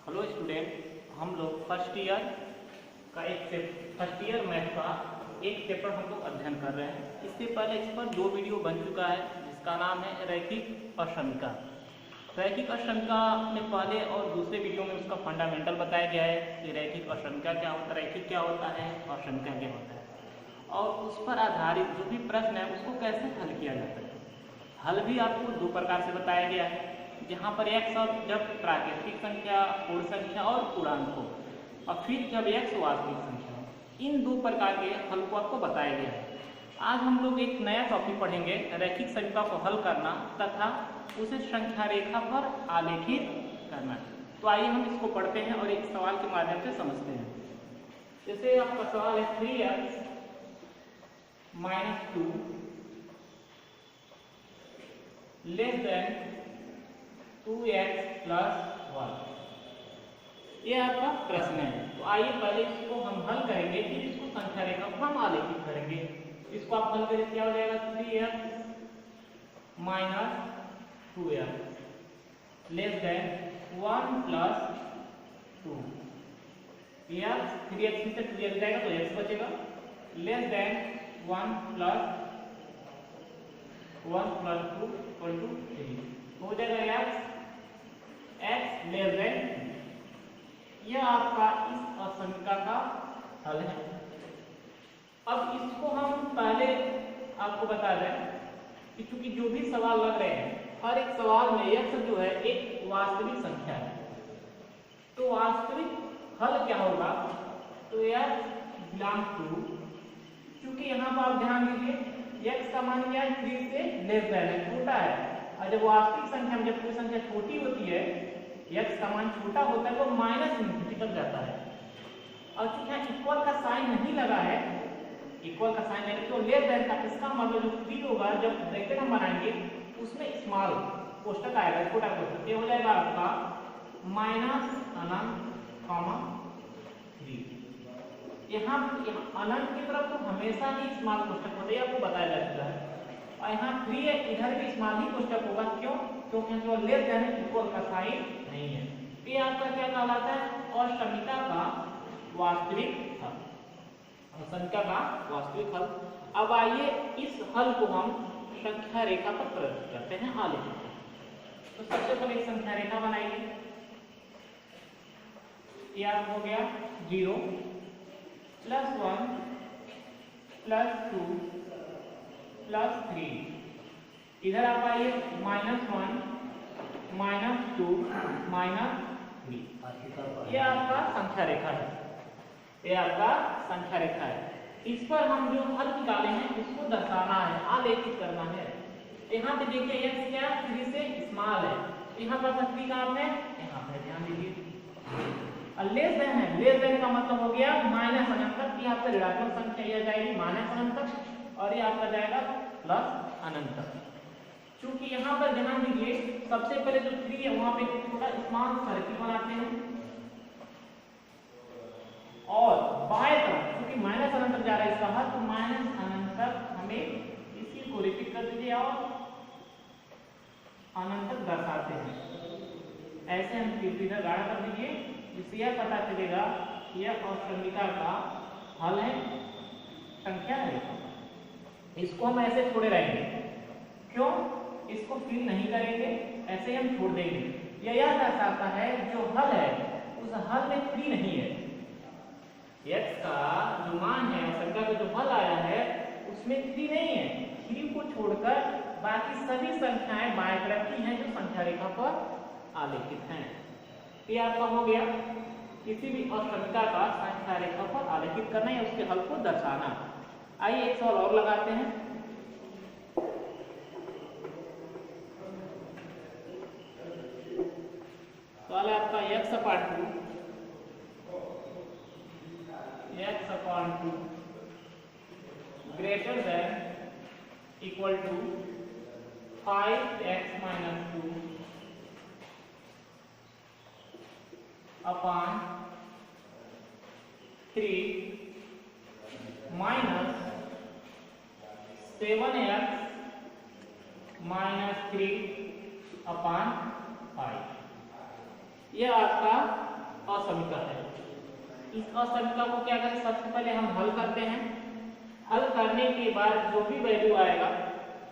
Hello student, हम लोग first year math का एक पेपर हम लोग अध्ययन कर रहे हैं। इससे पहले इस पर 2 वीडियो बन चुका है जिसका नाम है रैखिक असंख्या। रैखिक असंख्या में पहले और दूसरे वीडियो में उसका फंडामेंटल बताया गया है कि रैखिक असंख्या क्या होता है, रैखिक क्या होता है, असंख्या क्या होता है, और उस पर आधारित जो भी प्रश्न है उसको कैसे हल किया जाता है। हल भी आपको 2 प्रकार से बताया गया है, जहाँ पर x और जब प्राकृतिक संख्या, पूर्ण संख्या और पूर्णांक हो, और फिर जब x वास्तविक संख्या हो। इन 2 प्रकार के हल को आपको बताया गया है। आज हम लोग एक नया टॉपिक पढ़ेंगे, रैखिक संख्या को हल करना तथा उसे संख्या रेखा पर आलेखित करना। तो आइए हम इसको पढ़ते हैं और एक सवाल के माध्यम से समझते हैं। जैसे आपका सवाल है 3x - 2 < 2x + 1। ये आपका प्रश्न है। तो आइए पहले इसको हम हल करेंगे, फिर इसको संख्या रेखा पर हम आलेखित करेंगे। इसको आप हल करें, क्या हो जाएगा 3x - 2x < 1 + 2। यह 3x में से 2x जाएगा तो x बचेगा, < 1 + 2 = 3 हो जाएगा x <, यह आपका इस असंख्या का हल है। अब इसको हम पहले आपको बता दें कि चूंकि जो भी सवाल लग रहे हैं, हर एक सवाल में x जो है एक वास्तविक संख्या है, तो वास्तविक हल क्या होगा, तो x बिलोंग टू, क्योंकि यहाँ पर आप ध्यान दीजिए x का मान क्या है, 3 से लेस देन है, छोटा है। और जब वास्तविक संख्या में जब कोई संख्या छोटी होती है, x का मान छोटा होता है तो -∞ तक जाता है। और चूंकि यहाँ इक्वल का साइन नहीं लगा है, इक्वल का साइन नहीं तो लेस देन का, इसका मतलब जो 3 होगा, जब ब्रैकेट हम बनाएंगे उसमें स्मॉल कोष्टक आएगा, छोटा कोष्टक, ये हो जाएगा आपका -3। यहाँ अनंत की तरफ तो हमेशा ही स्मॉल कोष्टक होता है, आपको बताया जा चुका है। और यहाँ 3 है, इधर भी स्मॉल ही कोष्टक होगा। क्यों? क्योंकि जो लेस देन इक्वल का साइन नहीं है। ये आपका क्या कहलाता है, असंख्या का वास्तविक हल, असंख्या का वास्तविक हल। अब आइए इस हल को हम संख्या रेखा पर प्रस्तुत करते हैं, आलेखित। तो सबसे पहले एक संख्या रेखा बनाइए। यह हो गया 0 + 1 + 2 + 3। इधर आप आइए -1 - 2 - 3। ये आपका संख्या रेखा है, ये आपका संख्या रेखा है। इस पर हम जो हल निकाले हैं उसको दर्शाना है, आलेखित करना है। यहाँ पे देखिए x क्या 3 से स्मॉल है, यहाँ पर 3 कहाँ है, यहाँ पे ध्यान दीजिए। लेस देन है, लेस देन का मतलब हो गया माइनस अनंत तक। ये आपका ऋणात्मक संख्या यह जाएगी माइनस अनंत तक, और ये आपका जाएगा प्लस अनंत तक। क्योंकि यहाँ पर ध्यान दीजिए, सबसे पहले जो 3 है वहां पे थोड़ा स्मॉल सर्किल बनाते हैं, और बाएं तरफ क्योंकि माइनस अनंत तक जा रहा है इसका हल, तो माइनस अनंत तक हमें इसी को रिपीट कर दीजिए और अनंत तक दर्शाते हैं। ऐसे हम इधर गाढ़ा कर दीजिए, जिससे यह पता चलेगा यह असंख्या का हल है, संख्या रेखा। इसको हम ऐसे छोड़े रहेंगे, क्यों? इसको फिल नहीं करेंगे, ऐसे हम छोड़ देंगे। यह दर्शाता है जो हल है उस हल में 3 नहीं है। x का जो मान है, संख्या का जो हल आया है उसमें 3 नहीं है। 3 को छोड़कर बाकी सभी संख्याएं बाएं तरफ की हैं जो संख्या रेखा पर आलेखित हैं। ये आपका हो गया किसी भी असंख्या का संख्या रेखा पर आलेखित करना या उसके हल को दर्शाना। आइए एक सवाल और लगाते हैं। सवाल है आपका x/2 greater than equal to 5x - 2 upon 3 minus 7x - 3 upon 5। यह आपका असमीका है। इस असमीका को क्या करें, सबसे पहले हम हल करते हैं। हल करने के बाद जो भी वैल्यू आएगा,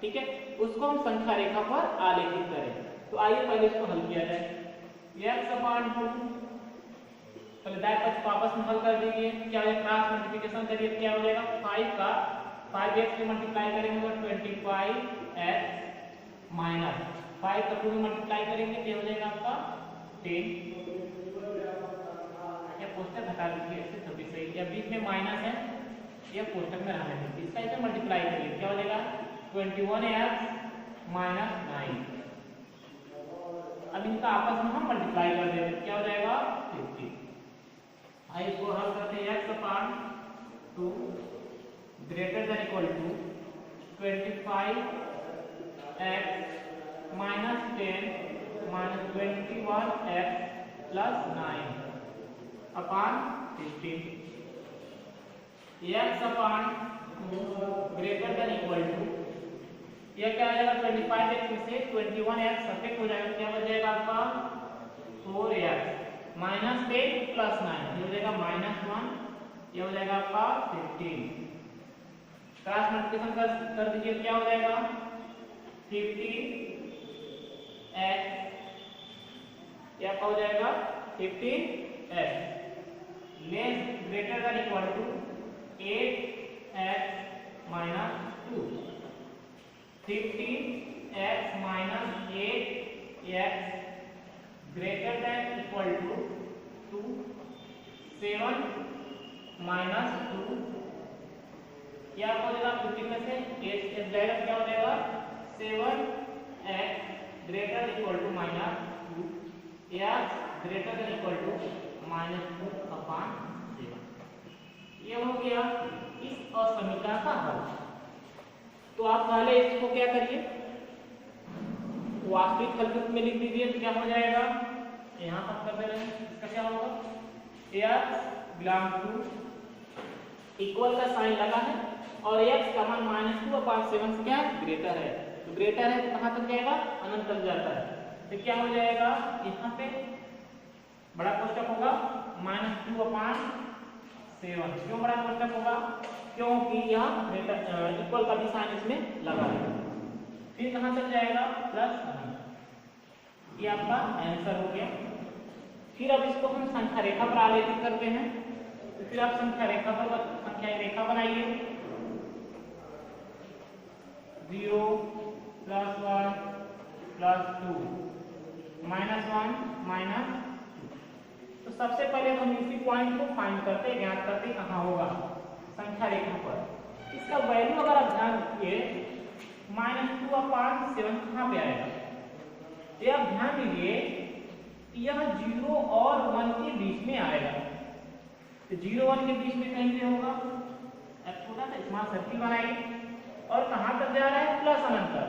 ठीक है, उसको हम संख्या रेखा पर आलेखित करें। तो आइए पहले इसको हल किया जाए। x/2 पहले दाएं पक्ष को आपस में हल कर दीजिए। क्या है, क्रॉस मल्टीप्लिकेशन करिए, क्या हो जाएगा 5 का 5x से मल्टीप्लाई करेंगे तो 25x माइनस 5 का 2 में मल्टीप्लाई करेंगे तो हो जाएगा आपका 10। या कोष्टक हटा दीजिए, इससे थोड़ी सही, या बीच में माइनस है, ये कोष्टक में रहने दीजिए। इसका इसे मल्टीप्लाई करिए, क्या हो जाएगा 21x माइनस 9। अब इनका आपस में हम मल्टीप्लाई कर देंगे, क्या हो जाएगा 50। आइए इसको हल करते हैं। x/2 greater than equal to 25x minus 10 minus 21x plus 9 upon 15। x/2 greater than equal to, यह क्या आ जाएगा 25x में से 21x सब्ट्रैक्ट हो जाएगा, क्या बच जाएगा आपका 4x माइनस 10 प्लस 9, ये हो जाएगा -1, ये हो जाएगा आपका 15। क्रॉस मल्टीप्लिकेशन कर दीजिए, क्या हो जाएगा 15x, क्या हो जाएगा 15x less greater than equal to 8x minus 2। 15x minus 8x greater than equal to 2, 7 minus 2, क्या हो जाएगा 15 में से 8 जाएगा, क्या हो जाएगा 7x greater equal to minus 2 x greater than equal to -2 upon 7। ये हो गया इस असमीका का हल। तो आप पहले इसको क्या करिए, वास्तविक हल रूप में लिख दीजिए, तो क्या हो जाएगा, यहाँ हम कर दे रहे हैं, इसका क्या होगा x बिलोंग टू इक्वल का साइन लगा है और x का मान -2/7 से क्या ग्रेटर है, तो ग्रेटर है तो कहाँ तक जाएगा, अनंत तक जाता है। तो क्या हो जाएगा, यहाँ पे बड़ा कोष्टक होगा -2/7। क्यों बड़ा कोष्टक होगा, क्योंकि यहाँ ग्रेटर इक्वल का भी साइन इसमें लगा है। फिर कहाँ तक जाएगा प्लस अनंत। ये आपका आंसर हो गया। फिर अब इसको हम संख्या रेखा पर आलेखित करते हैं। तो फिर आप संख्या रेखा पर संख्या रेखा बनाइए। 0 +1 +2 -1 -2। तो सबसे पहले हम इसी पॉइंट को फाइंड करते, ज्ञात करते कहाँ होगा, संख्या रेखा पर। इसका वैल्यू अगर आप ध्यान दीजिए -2/7 कहाँ पे आएगा, ये आप ध्यान दीजिए यह 0 और 1 के बीच में आएगा। तो 0 1 के बीच में कहीं पे होगा। अब छोटा सा स्मॉल सर्किल बनाइए और कहाँ तक जा रहा है, प्लस अनंत तक।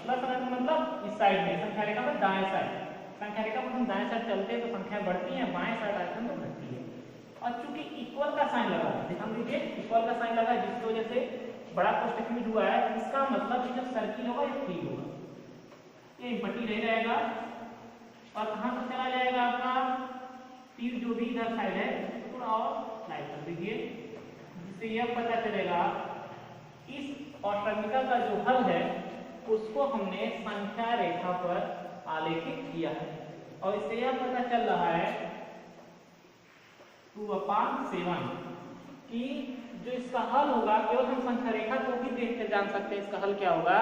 प्लस अनंत मतलब इस साइड में, संख्या रेखा पर दाएं साइड। संख्या रेखा पर हम दाएं साइड चलते हैं तो संख्या बढ़ती है, बाएं साइड आते हैं तो घटती है। और चूंकि इक्वल का साइन लगा है, ध्यान दीजिए इक्वल का साइन लगा है, जिसकी वजह से बड़ा कोष्टक यूज हुआ है। इसका मतलब जो सर्किल होगा ये फ्री होगा, ये बटी नहीं रहेगा और कहाँ तक चला जाएगा आपका, तीर जो भी इधर साइड है थोड़ा और स्लाइड कर दीजिए, जिससे यह पता चलेगा इस असमीका का जो हल है उसको हमने संख्या रेखा पर आलेखित किया है। और इससे यह पता चल रहा है 2/7 कि जो इसका हल होगा, केवल हम संख्या रेखा को भी देख कर जान सकते हैं इसका हल क्या होगा,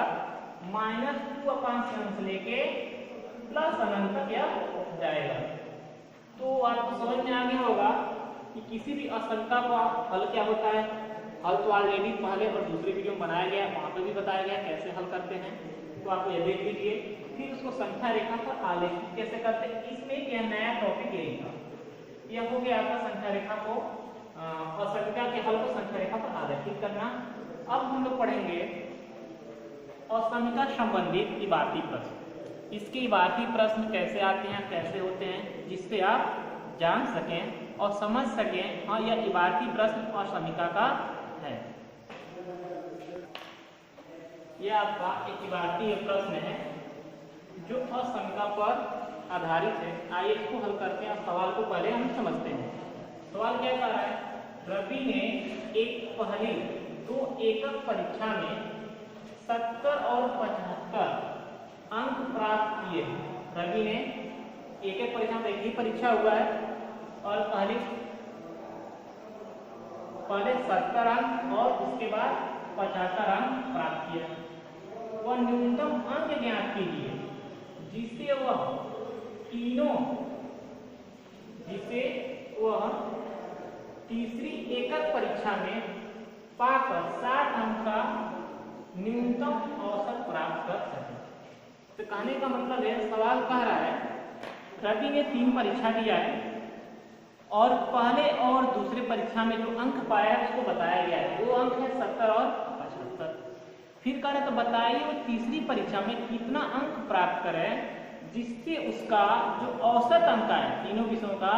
-2/7 से लेके प्लस अनंत तक यह जाएगा। तो आपको समझ में आ गया होगा कि किसी भी असमीका का हल क्या होता है। हल तो ऑलरेडी पहले और दूसरे वीडियो में बनाया गया, वहाँ पे भी बताया गया कैसे हल करते हैं, तो आप ये देख लीजिए। फिर उसको संख्या रेखा पर आलेखित कैसे करते हैं, इसमें यह नया टॉपिक यही था। यह हो गया आपका संख्या रेखा को असमीका के हल को संख्या रेखा पर आलेखित करना। अब हम लोग पढ़ेंगे असमीका संबंधित इबारती प्रश्न। इसके इबारती प्रश्न कैसे आते हैं, कैसे होते हैं, जिससे आप जान सकें और समझ सकें हाँ यह इबारती प्रश्न असमीका का है। यह आपका एक इबारती प्रश्न है जो असमीका पर आधारित है। आइए इसको हल करते हैं। सवाल को पहले हम समझते हैं। सवाल क्या कह रहा है, रवि ने एक पहली 2 एकक परीक्षा में 70 और 75 अंक प्राप्त किए। रवि ने एक एक परीक्षा में, एक ही परीक्षा हुआ है और पहले 70 अंक और उसके बाद 75 अंक प्राप्त किया। वह न्यूनतम अंक ज्ञात कीजिए जिसे वह तीसरी एकक परीक्षा में पाकर 60 अंक का न्यूनतम औसत प्राप्त कर सके। तो कहने का मतलब है, सवाल कह रहा है रवि ने 3 परीक्षा दिया है और पहले और दूसरे परीक्षा में जो अंक पाया है उसको बताया गया है। वो अंक है 70 और 75। फिर कह रहे तो बताइए वो तीसरी परीक्षा में कितना अंक प्राप्त करे जिससे उसका जो औसत अंक है, तीनों विषयों का,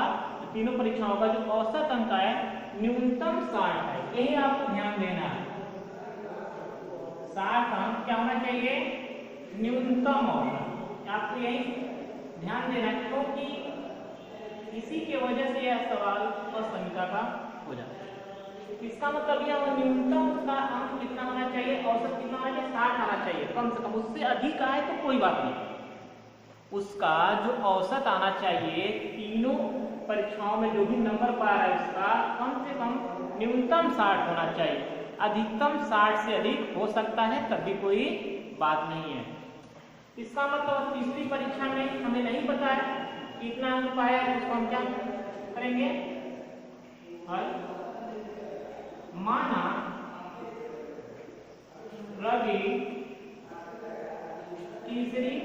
तीनों परीक्षाओं का जो औसत अंक है न्यूनतम 60 है। यही आपको ध्यान देना है। 60 अंक क्या होना चाहिए, न्यूनतम औसत। आपको यही ध्यान देना है क्योंकि इसी की वजह से यह सवाल असंख्या का हो जाता है। इसका मतलब यह न्यूनतम का अंक कितना होना चाहिए, औसत कितना होना चाहिए, 60 आना चाहिए कम से कम। उससे अधिक आए तो कोई बात नहीं, उसका जो औसत आना चाहिए तीनों परीक्षाओं में जो भी नंबर पा रहा है उसका कम से कम न्यूनतम 60 होना चाहिए। अधिकतम 60 से अधिक हो सकता है तब भी कोई बात नहीं है। इसका मतलब तीसरी परीक्षा में हमें नहीं पता है कितना अंक पाया है, उसको हम क्या करेंगे, माना रवि तीसरी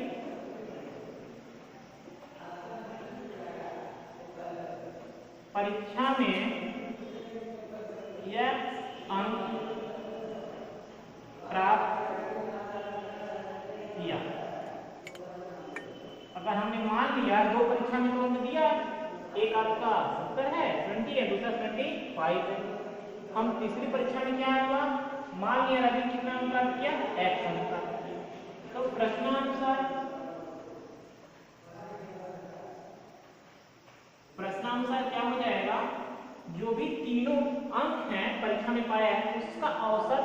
परीक्षा में यह अंक प्राप्त किया। अगर हमने मान लिया 2 परीक्षा में तो अंक दिया, एक आपका 70 है, 20 है, दूसरा 25 है। हम तीसरी परीक्षा में क्या हुआ, मान लिया रवि कितना अंक प्राप्त किया, x अंक प्राप्त किया। तो प्रश्नानुसार क्या हो जाएगा, जो भी तीनों अंक हैं परीक्षा में पाया है उसका औसत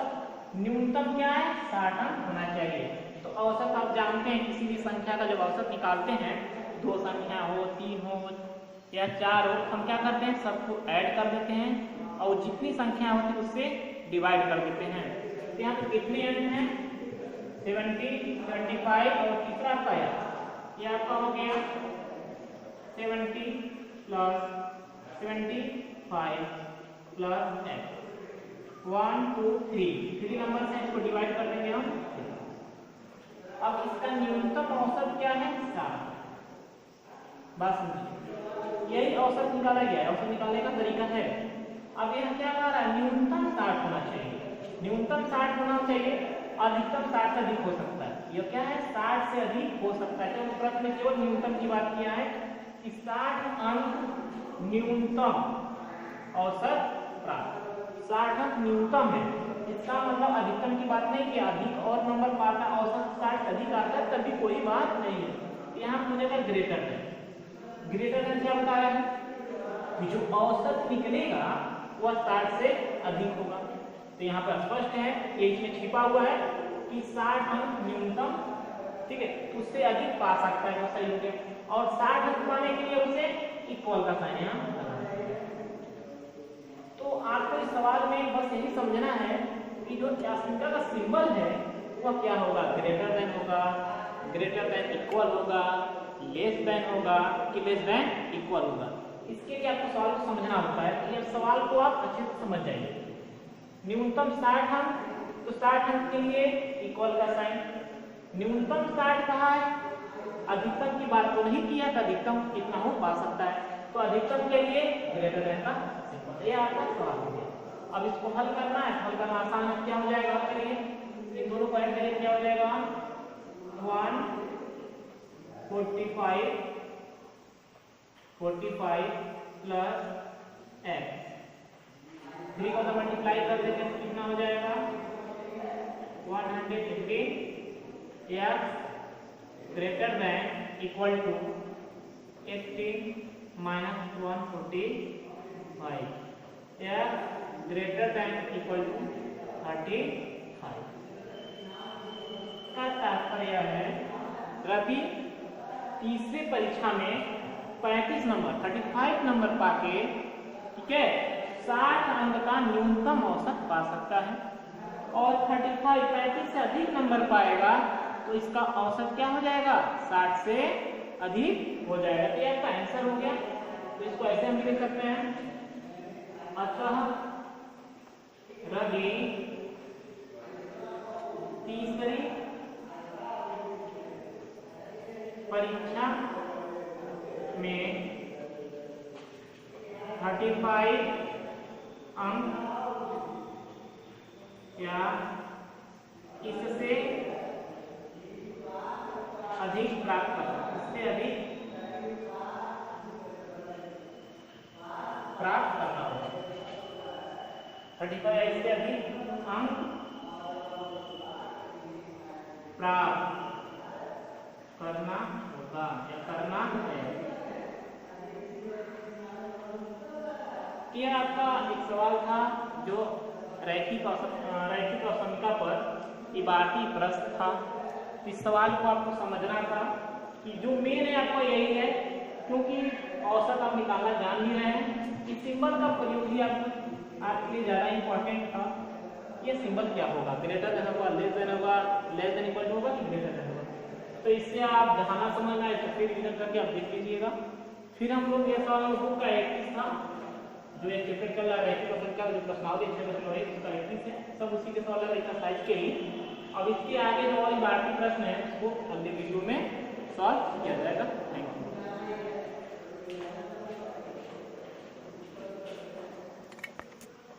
न्यूनतम क्या है, 60 अंक होना चाहिए। तो औसत आप जानते हैं, किसी भी संख्या का जब औसत निकालते हैं, 2 संख्या हो, 3 हो या 4 हो, हम क्या करते हैं, सबको ऐड कर देते हैं और जितनी संख्या होती है उससे डिवाइड कर देते हैं। तो यहाँ पे कितने अंक हैं, 70, 75 और तीसरा का ये आपका हो गया 70 प्लस 75 प्लस x, 1 2 3 नंबर से इसको डिवाइड कर देंगे हम। अब इसका न्यूनतम औसत क्या है, 60। बस समझिए, यही औसत निकाला गया है, औसत निकालने का तरीका है। अब यह क्या कह रहा है, न्यूनतम 60 होना चाहिए, न्यूनतम 60 होना चाहिए, अधिकतम 60 से अधिक हो सकता है। यह क्या है, 60 से अधिक हो सकता है। तो प्रश्न में केवल न्यूनतम की बात किया है कि 60 अंक न्यूनतम औसत प्राप्त, 60 अंक न्यूनतम है। इसका मतलब अधिकतम की बात नहीं कि अधिक और नंबर पाता, औसत 60 अधिक आता है तभी कोई बात नहीं है। यहाँ हो जाएगा ग्रेटर देन। ग्रेटर देन क्या बता रहा है कि जो औसत निकलेगा वह 60 से अधिक होगा। तो यहाँ पर स्पष्ट है, ये इसमें छिपा हुआ है कि 60 अंक न्यूनतम, ठीक है, उससे अधिक पा सकता है, वो सही हो गया। और 60 अंक पाने के लिए उसे इक्वल का साइन यहाँ लगाना है। तो आपको इस सवाल में बस यही समझना है कि जो असंख्या का सिंबल है वह क्या होगा, ग्रेटर देन होगा, ग्रेटर देन इक्वल होगा, लेस देन होगा कि लेस देन इक्वल होगा। इसके लिए आपको सवाल को समझना होता है। ये सवाल को आप अच्छे से समझ जाइए। न्यूनतम 60 अंक, तो 60 अंक के लिए इक्वल का साइन। न्यूनतम 60 कहा है, अधिकतम की बात तो नहीं किया था, अधिकतम कितना हो पा सकता है, तो अधिकतम के लिए ग्रेटर देन का सिंबल। ये आपका सवाल हो गया। अब इसको हल करना है, हल करना आसान है। क्या हो जाएगा आपके लिए, इन दोनों को ऐड करें, क्या हो जाएगा, 145 प्लस x, 3 को तो मल्टीप्लाई कर देते हैं तो कितना हो जाएगा, 150 x greater than equal to 80 minus 145 या ग्रेटर देन इक्वल टू 35 का तात्पर्य है रवि तीसरे परीक्षा में 35 नंबर 35 नंबर पाके, ठीक है, 60 अंक का न्यूनतम औसत पा सकता है। और 35 से अधिक नंबर पाएगा तो इसका औसत क्या हो जाएगा, 60 से अधिक हो जाएगा। तो ये आपका आंसर हो गया। तो इसको ऐसे हम लिख सकते हैं, अतः रवि तीसरी परीक्षा में 35 अंक या इससे अधिक प्राप्त कर सकता है, इससे अधिक प्राप्त करना होगा। 35 इससे अधिक अंक प्राप्त करना होगा या करना है। यह आपका एक सवाल था जो रैखिक असंख्या पर इबारती प्रश्न था। इस सवाल को आपको समझना था कि जो मेन है आपको यही है, क्योंकि औसत आप निकालना जान भी रहे हैं। इस सिंबल का प्रयोग भी आपके लिए ज़्यादा इंपॉर्टेंट था। ये सिंबल क्या होगा, ग्रेटर देन होगा, लेस देन होगा, लेस देन इक्वल टू होगा कि ग्रेटर देन होगा। तो इससे आप जहाँ ना समझना है तो फिर रिविजन करके आप देख लीजिएगा। फिर हम लोग ये सवाल बुक का 31 था, जो एक चैप्टर चल रहा है रैखिक असंख्या जो प्रश्नावली उसका 31 है, सब उसी के सवाल है एक्सरसाइज के ही। अब इसके आगे जो और इबारती प्रश्न है उसको अगले वीडियो में सॉल्व किया जाएगा। Thank you.